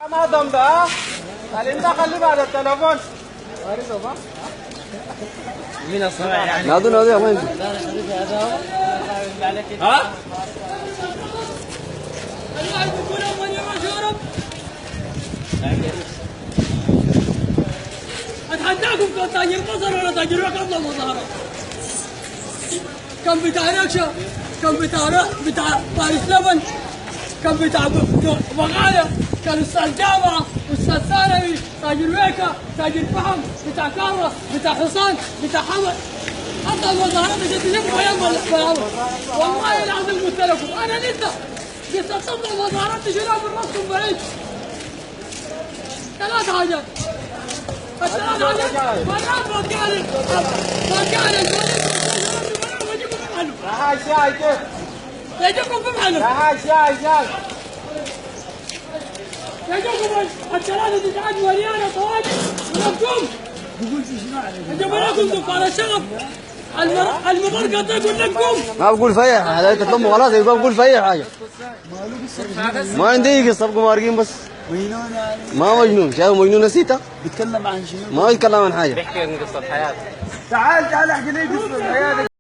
ما ضم ده انت خلي بعد التليفون مين الصراحه يعني نادو يا وين ها اتحداكم كان تاجر بصر ولا تاجر قبل المظاهرة. كان بتاع نكشة، كان بتاع فارس لبن، كان بتاع بقالة، كان استاذ جامعة، استاذ ثانوي، تاجر ويكا، تاجر فحم، بتاع كامرة، بتاع حصان، بتاع حمل. حتى المظاهرات اللي تجيبوا ايام والله العظيم قلت لكم انا لسه قلت المظاهرات تجيبوها من راسكم بعيد. ثلاث حاجات. الثلاث حاجات هاي شاي كيف يجيكم في محله هاي شاي يجيكم الثلاثة تسعات مليانة طواجن ونبتم يجيبوا لكم دفار الشغف المبرقة يقول لكم ما بقول فيح هذا تطلبوا خلاص يبقى بقول فيح حاجه ما عندي قصه ابقوا مارقين بس ما مجنون شايف مجنون نسيته بيتكلم عن شنو؟ ما يتكلم عن حاجه بيحكي عن قصة حياته تعال احكي لي قصه الحياه.